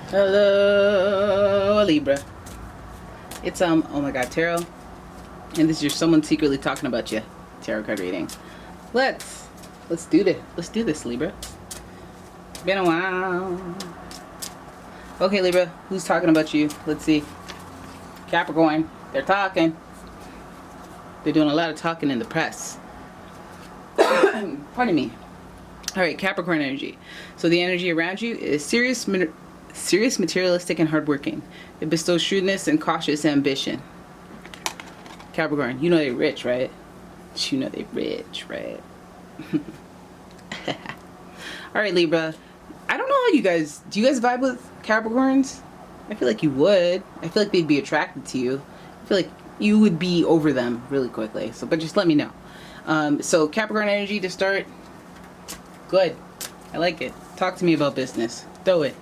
Hello, Libra. It's oh my god, tarot, and this is your someone secretly talking about you. Tarot card reading. Let's do this. Let's do this, Libra. Been a while. Okay, Libra, who's talking about you? Let's see. Capricorn. They're talking. They're doing a lot of talking in the press. Pardon me. All right, Capricorn energy. So the energy around you is serious, materialistic, and hardworking. It bestows shrewdness and cautious ambition. Capricorn, you know they're rich, right? You know they're rich, right? All right, Libra. I don't know how you guys... Do you guys vibe with Capricorns? I feel like you would. I feel like they'd be attracted to you. I feel like you would be over them really quickly. So, but just let me know. So Capricorn energy to start. Good. I like it. Talk to me about business. Throw it.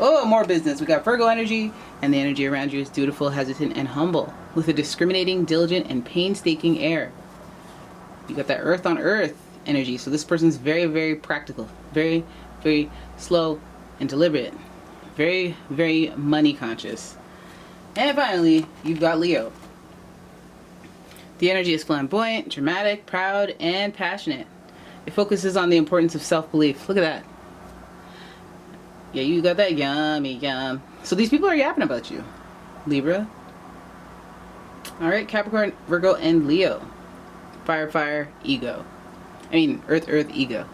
Oh, more business. We got Virgo energy, and the energy around you is dutiful, hesitant, and humble, with a discriminating, diligent, and painstaking air. You got that earth on earth energy. So this person's very, very practical. Very, very slow and deliberate. Very, very money conscious. And finally, you've got Leo. The energy is flamboyant, dramatic, proud, and passionate. It focuses on the importance of self-belief. Look at that. Yeah, you got that yummy yum. So these people are yapping about you, Libra. All right, Capricorn, Virgo, and Leo. Fire, fire, ego. I mean, earth, earth, ego.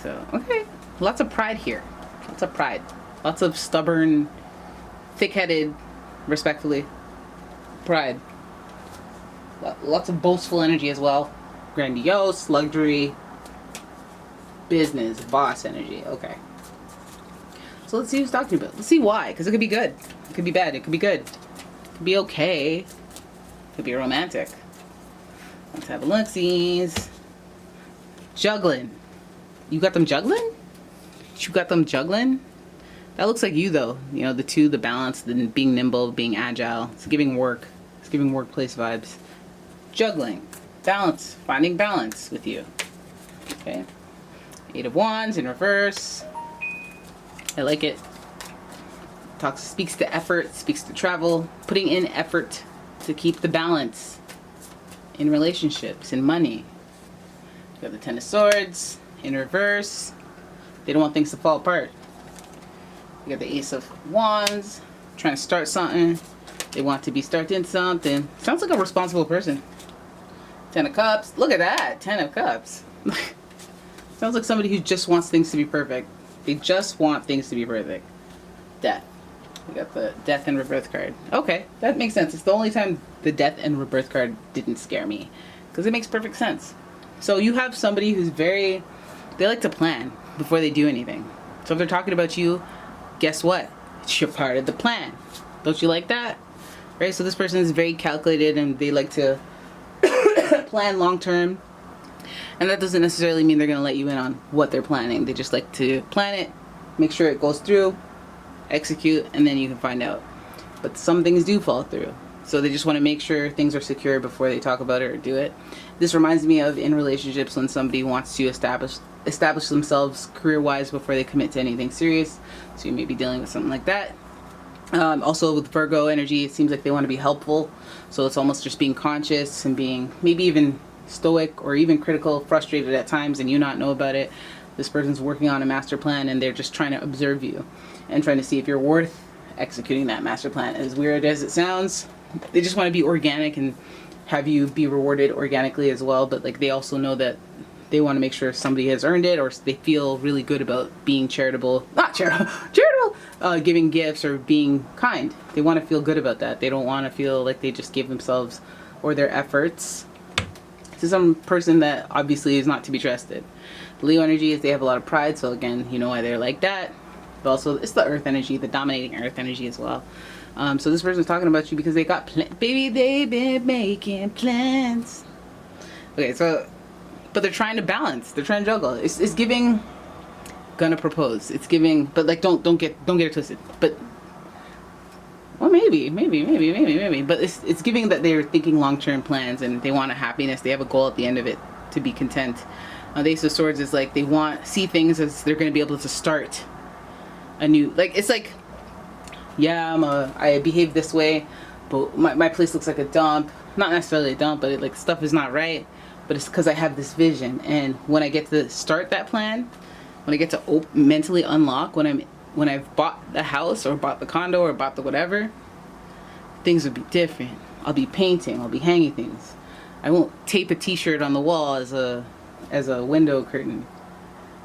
So, okay. Lots of pride here. Lots of pride. Lots of stubborn, thick-headed, respectfully, pride. Lots of boastful energy as well. Grandiose, luxury, business, boss energy. Okay. So let's see who's talking about. Let's see why. Because it could be good. It could be bad. It could be good. It could be okay. It could be romantic. Let's have a look-sees. Juggling. You got them juggling? You got them juggling? That looks like you, though. You know, the two, the balance, the being nimble, being agile. It's giving work. It's giving workplace vibes. Juggling. Balance. Finding balance with you. Okay. Eight of Wands in reverse. I like it. Speaks to effort, speaks to travel, putting in effort to keep the balance in relationships, in money. You got the Ten of Swords in reverse. They don't want things to fall apart. You got the Ace of Wands, trying to start something. They want to be starting something. Sounds like a responsible person. Ten of Cups. Look at that. Ten of Cups. Sounds like somebody who just wants things to be perfect. They just want things to be perfect. Death. We got the Death and Rebirth card. Okay, that makes sense. It's the only time the Death and Rebirth card didn't scare me, because it makes perfect sense. So you have somebody who's very... They like to plan before they do anything. So if they're talking about you, guess what? It's your part of the plan. Don't you like that? Right? So this person is very calculated, and they like to plan long term. And that doesn't necessarily mean they're going to let you in on what they're planning. They just like to plan it, make sure it goes through, execute, and then you can find out. But some things do fall through. So they just want to make sure things are secure before they talk about it or do it. This reminds me of in relationships when somebody wants to establish themselves career-wise before they commit to anything serious. So you may be dealing with something like that. Also with Virgo energy, it seems like they want to be helpful. So it's almost just being conscious and being maybe even stoic or even critical, frustrated at times, and you not know about it. This person's working on a master plan, and they're just trying to observe you and trying to see if you're worth executing that master plan. As weird as it sounds, they just want to be organic and have you be rewarded organically as well. But like, they also know that they want to make sure somebody has earned it, or they feel really good about being charitable, giving gifts or being kind. They want to feel good about that. They don't want to feel like they just gave themselves or their efforts to some person that obviously is not to be trusted. The Leo energy is they have a lot of pride, so again, you know why they're like that. But also, it's the earth energy, the dominating earth energy as well. So this person's talking about you because they got baby, they've been making plans. Okay, so, but they're trying to balance. They're trying to juggle. It's giving, gonna propose. It's giving, but like, don't get it twisted. But, well, maybe. But it's giving that they're thinking long-term plans and they want a happiness. They have a goal at the end of it to be content. The Ace of Swords is like they see things as they're going to be able to start a new, like, it's like, yeah, I behave this way, but my place looks like a dump. Not necessarily a dump, but like stuff is not right. But it's because I have this vision, and when I get to start that plan, when I get to mentally unlock, when I've bought the house or bought the condo or bought the whatever, things would be different. I'll be painting, I'll be hanging things. I won't tape a t-shirt on the wall as a window curtain.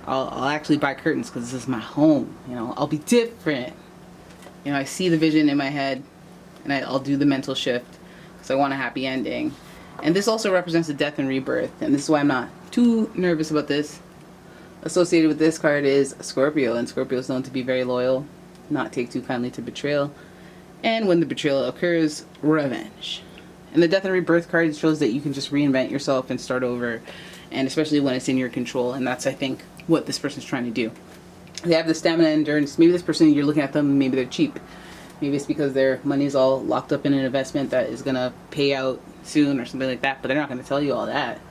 I'll actually buy curtains because this is my home. You know, I'll be different. You know, I see the vision in my head, and I'll do the mental shift because I want a happy ending. And this also represents the death and rebirth, and this is why I'm not too nervous about this. Associated with this card is Scorpio, and Scorpio is known to be very loyal, not take too kindly to betrayal, and when the betrayal occurs, revenge. And the death and rebirth card shows that you can just reinvent yourself and start over, and especially when it's in your control, and that's, I think, what this person's trying to do. They have the stamina and endurance. Maybe this person, you're looking at them, maybe they're cheap. Maybe it's because their money's all locked up in an investment that is going to pay out soon or something like that, but they're not going to tell you all that.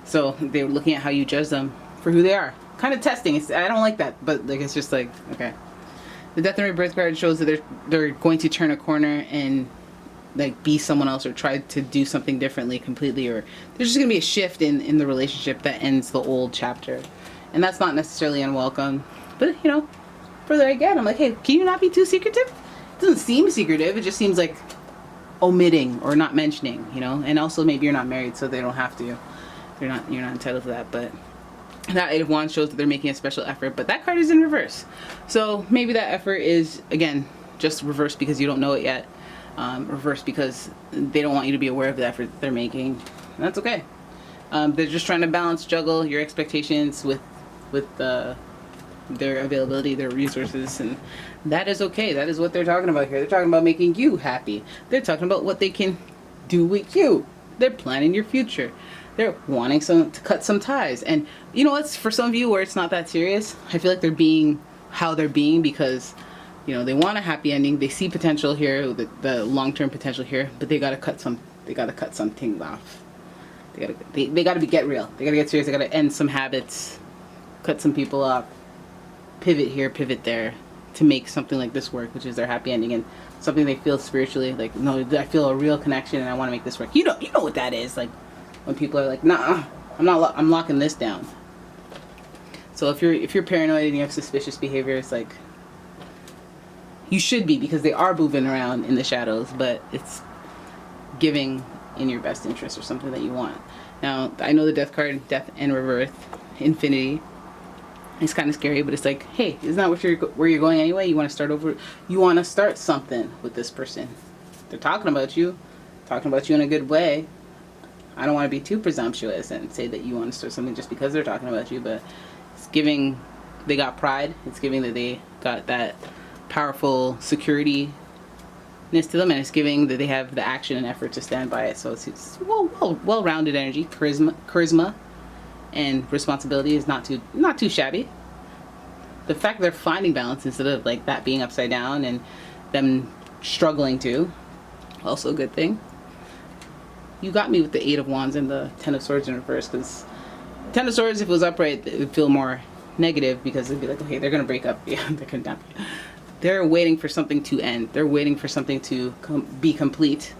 So they're looking at how you judge them for who they are. Kind of testing. I don't like that, but like it's just like, okay. The death and rebirth card shows that they're going to turn a corner and like be someone else or try to do something differently completely, or there's just going to be a shift in the relationship that ends the old chapter. And that's not necessarily unwelcome. But, you know, further I get, I'm like, hey, can you not be too secretive? It doesn't seem secretive. It just seems like omitting or not mentioning, you know? And also maybe you're not married, so they don't have to. You're not entitled to that. But that Eight of Wands shows that they're making a special effort. But that card is in reverse. So maybe that effort is, again, just reversed because you don't know it yet. Reversed because they don't want you to be aware of the effort that they're making. And that's okay. They're just trying to juggle your expectations with their availability, their resources, and that is okay. That is what they're talking about here. They're talking about making you happy. They're talking about what they can do with you. They're planning your future. They're wanting to cut some ties. And you know what's, for some of you where it's not that serious, I feel like they're being how they're being because, you know, they want a happy ending. They see potential here, the long-term potential here, but they gotta cut something off. They gotta get real. They gotta get serious. They gotta end some habits, cut some people off, pivot here, pivot there, to make something like this work, which is their happy ending and something they feel spiritually like, no, I feel a real connection and I want to make this work. You know what that is, like when people are like, nah, I'm locking this down. So if you're paranoid and you have suspicious behavior, it's like you should be, because they are moving around in the shadows, but it's giving in your best interest or something that you want. Now I know the death card, death and rebirth, infinity. It's kind of scary, but it's like, hey, isn't that where you're going anyway? You want to start over. You want to start something with this person. They're talking about you in a good way. I don't want to be too presumptuous and say that you want to start something just because they're talking about you, but it's giving they got pride. It's giving that they got that powerful security-ness to them, and it's giving that they have the action and effort to stand by it. So it's well-rounded energy, charisma. And responsibility is not too shabby. The fact they're finding balance instead of like that being upside down and them struggling to, also a good thing. You got me with the Eight of Wands and the Ten of Swords in reverse, because Ten of Swords, if it was upright, it would feel more negative because it'd be like, okay, they're gonna break up. Yeah, they're gonna not. They're waiting for something to end. They're waiting for something to be complete,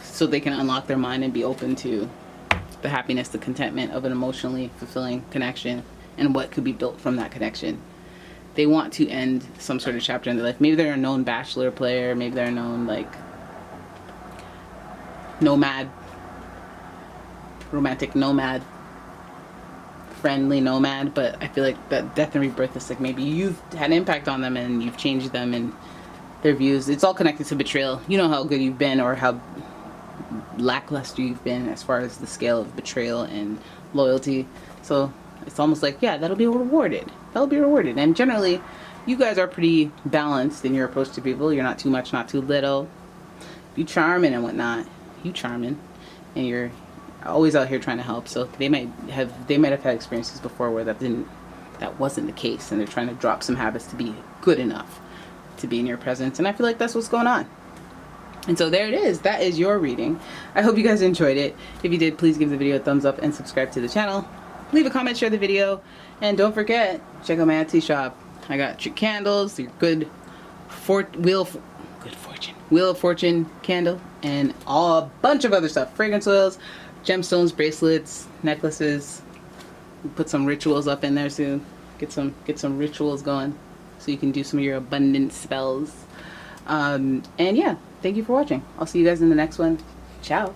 so they can unlock their mind and be open to the happiness, the contentment of an emotionally fulfilling connection and what could be built from that connection. They want to end some sort of chapter in their life. Maybe they're a known bachelor player, maybe they're a known like nomad, romantic nomad, friendly nomad, but I feel like that death and rebirth is like maybe you've had an impact on them and you've changed them and their views. It's all connected to betrayal. You know how good you've been or how lackluster you've been as far as the scale of betrayal and loyalty. So it's almost like, yeah, that'll be rewarded. And generally you guys are pretty balanced in your approach to people. You're not too much, not too little. You charming and whatnot. You charming, and you're always out here trying to help. So they might have had experiences before where that wasn't the case, and they're trying to drop some habits to be good enough to be in your presence. And I feel like that's what's going on. And so there it is. That is your reading. I hope you guys enjoyed it. If you did, please give the video a thumbs up and subscribe to the channel. Leave a comment, share the video, and don't forget, check out my Etsy shop. I got your candles, your good wheel of fortune candle, and a bunch of other stuff. Fragrance oils, gemstones, bracelets, necklaces. Put some rituals up in there soon. Get some rituals going, so you can do some of your abundance spells. And yeah, thank you for watching. I'll see you guys in the next one. Ciao.